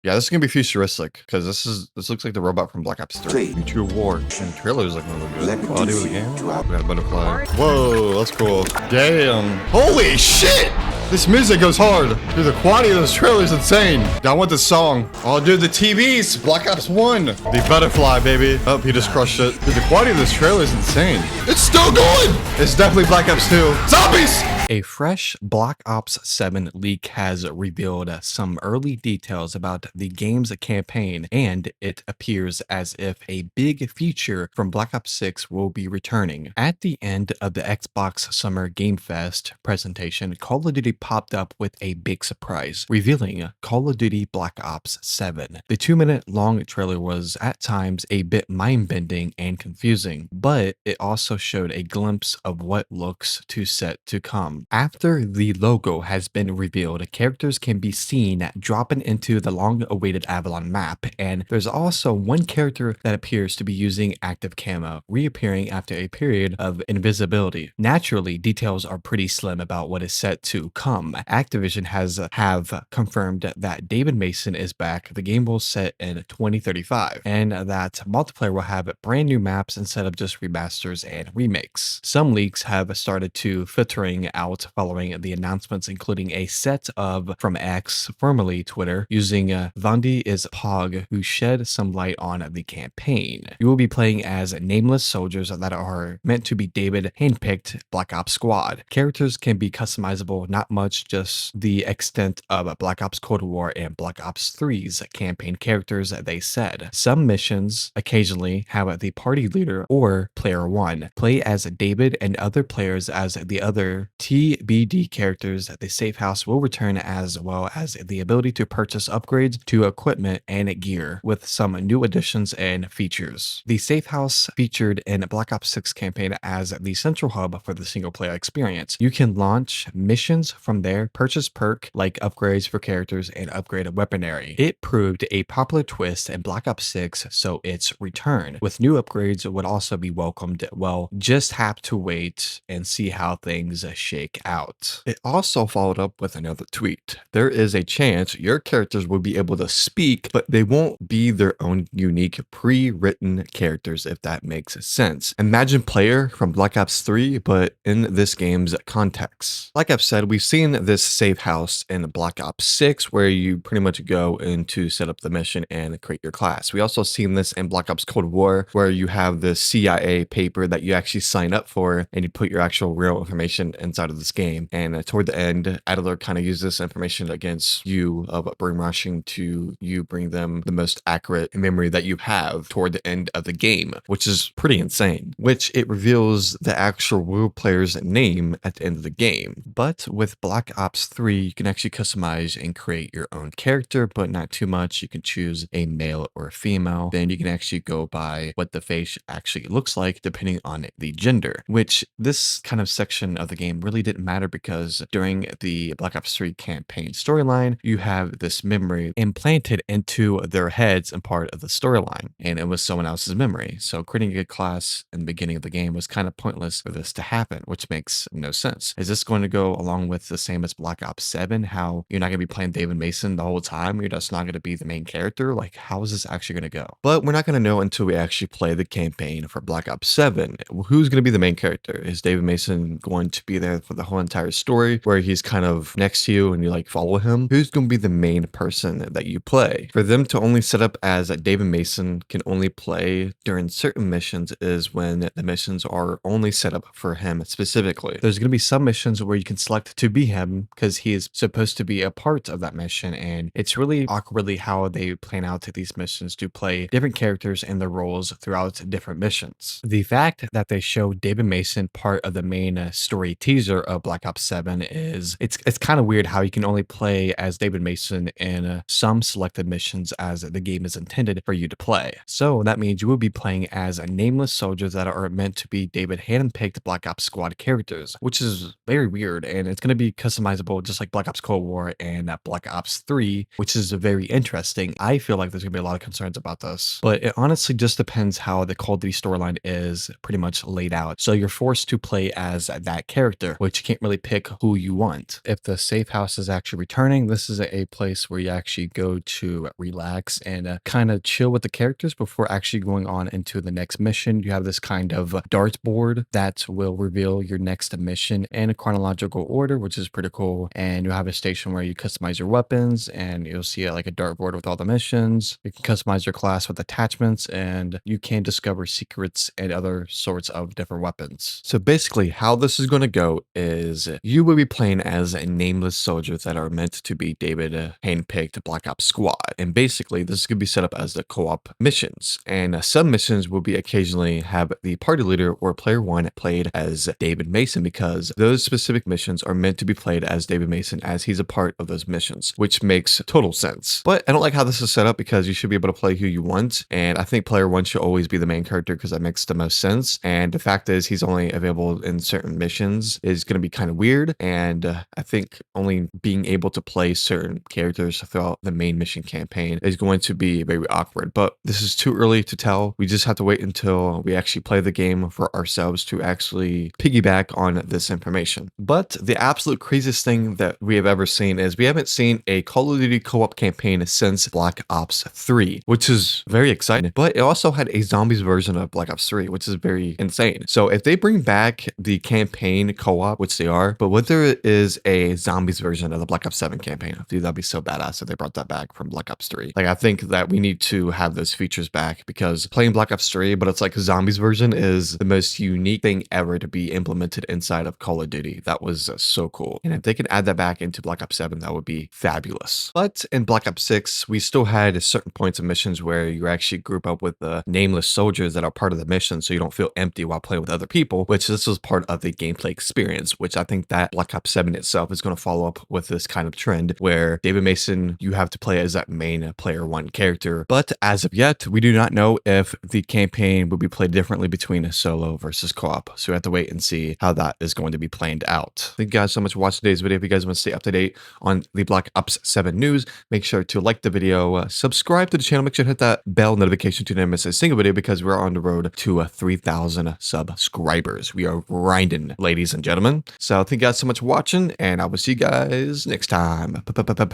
Yeah, this is gonna be futuristic because this looks like the robot from Black Ops 3. Mutual War. And trailers looking really good. Quality of the game. We got a butterfly. Whoa, that's cool. Damn. Holy shit! This music goes hard. Dude, the quality of this trailer is insane. I want this song. Oh, dude, the TVs. Black Ops 1. The butterfly, baby. Oh, he just crushed it. Dude, the quality of this trailer is insane. It's still going. It's definitely Black Ops 2. Zombies! A fresh Black Ops 7 leak has revealed some early details about the game's campaign, and it appears as if a big feature from Black Ops 6 will be returning. At the end of the Xbox Summer Game Fest presentation, Call of Duty popped up with a big surprise, revealing Call of Duty Black Ops 7. The 2-minute long trailer was at times a bit mind-bending and confusing, but it also showed a glimpse of what looks to set to come. After the logo has been revealed, characters can be seen dropping into the long-awaited Avalon map, and there's also one character that appears to be using active camo, reappearing after a period of invisibility. Naturally, details are pretty slim about what is set to come. Activision have confirmed that David Mason is back, the game will set in 2035, and that multiplayer will have brand new maps instead of just remasters and remakes. Some leaks have started to filtering out following the announcements, including a set of from X, formerly Twitter, using Vandi is Pog, who shed some light on the campaign. You will be playing as nameless soldiers that are meant to be David handpicked Black Ops squad. Characters can be customizable, not much, just the extent of Black Ops Cold War and Black Ops 3's campaign characters, they said. Some missions occasionally have the party leader or player 1 play as David, and other players as the other TBD characters. The safe house will return, as well as the ability to purchase upgrades to equipment and gear with some new additions and features. The safe house featured in Black Ops 6 campaign as the central hub for the single player experience. You can launch missions from there, purchase perk like upgrades for characters, and upgrade weaponry. It proved a popular twist in Black Ops 6, so its return with new upgrades would also be welcomed. Well, just have to wait and see how things shake out. It also followed up with another tweet. There is a chance your characters will be able to speak, but they won't be their own unique pre-written characters, if that makes sense. Imagine player from Black Ops 3, but in this game's context. Like I've said, we've seen this safe house in Black Ops 6, where you pretty much go in to set up the mission and create your class. We also seen this in Black Ops Cold War, where you have the CIA paper that you actually sign up for, and you put your actual real information inside of this game. And toward the end, Adler kind of uses this information against you of brainwashing to you bring them the most accurate memory that you have toward the end of the game, which is pretty insane, which it reveals the actual real player's name at the end of the game. But with Black Ops 3, you can actually customize and create your own character, but not too much. You can choose a male or a female. Then you can actually go by what the face actually looks like depending on the gender, which this kind of section of the game really didn't matter, because during the Black Ops 3 campaign storyline, you have this memory implanted into their heads and part of the storyline, and it was someone else's memory. So creating a class in the beginning of the game was kind of pointless for this to happen, which makes no sense. Is this going to go along with the same as Black Ops 7, how you're not going to be playing David Mason the whole time? You're just not going to be the main character? Like, how is this actually going to go? But we're not going to know until we actually play the campaign for Black Ops 7. Who's going to be the main character? Is David Mason going to be there for the whole entire story, where he's kind of next to you and you like follow him? Who's going to be the main person that you play? For them to only set up as David Mason can only play during certain missions is when the missions are only set up for him specifically. There's going to be some missions where you can select to be him because he is supposed to be a part of that mission, and it's really awkwardly how they plan out these missions to play different characters and their roles throughout different missions. The fact that they show David Mason part of the main story teaser of Black Ops 7 is it's kind of weird how you can only play as David Mason in some selected missions as the game is intended for you to play. So that means you will be playing as nameless soldiers that are meant to be David hand-picked Black Ops squad characters, which is very weird, and it's going to be customizable just like Black Ops Cold War and Black Ops 3, which is very interesting. I feel like there's going to be a lot of concerns about this, but it honestly just depends how the Call of Duty storyline is pretty much laid out. So you're forced to play as that character, which you can't really pick who you want. If the safe house is actually returning, this is a place where you actually go to relax and kind of chill with the characters before actually going on into the next mission. You have this kind of dartboard that will reveal your next mission in a chronological order, which is pretty cool. And you have a station where you customize your weapons, and you'll see like a dartboard with all the missions. You can customize your class with attachments, and you can discover secrets and other sorts of different weapons. So basically how this is going to go is you will be playing as nameless soldiers that are meant to be David handpicked Black Ops squad. And basically this is going to be set up as the co-op missions, and some missions will be occasionally have the party leader or player one played as David Mason, because those specific missions are meant to be played as David Mason, as he's a part of those missions, which makes total sense. But I don't like how this is set up, because you should be able to play who you want, and I think player one should always be the main character because that makes the most sense. And the fact is he's only available in certain missions is going to be kind of weird, and I think only being able to play certain characters throughout the main mission campaign is going to be very awkward. But this is too early to tell. We just have to wait until we actually play the game for ourselves to actually piggyback on this information. But the absolute craziest thing that we have ever seen is we haven't seen a Call of Duty co-op campaign since Black Ops 3, which is very exciting. But it also had a zombies version of Black Ops 3, which is very insane. So if they bring back the campaign co-op, which they are, but what there is a zombies version of the Black Ops 7 campaign, dude, that'd be so badass if they brought that back from Black Ops 3. Like, I think that we need to have those features back, because playing Black Ops 3, but it's like a zombies version, is the most unique thing ever to be implemented inside of Call of Duty. That was so cool. And if they could add that back into Black Ops 7, that would be fabulous. But in Black Ops 6, we still had certain points of missions where you actually group up with the nameless soldiers that are part of the mission, so you don't feel empty while playing with other people, which this was part of the gameplay experience, which I think that Black Ops 7 itself is going to follow up with this kind of trend where David Mason, you have to play as that main player one character. But as of yet, we do not know if the campaign will be played differently between solo versus co-op. So we have to wait and see how that is going to be planned out. Thank you guys so much for watching today's video. If you guys want to stay up to date on the Black Ops 7 news, make sure to like the video, subscribe to the channel, make sure to hit that bell notification to never miss a single video, because we're on the road to 3,000 subscribers. We are grinding, ladies and gentlemen. So thank you guys so much for watching, and I will see you guys next time.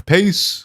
Peace.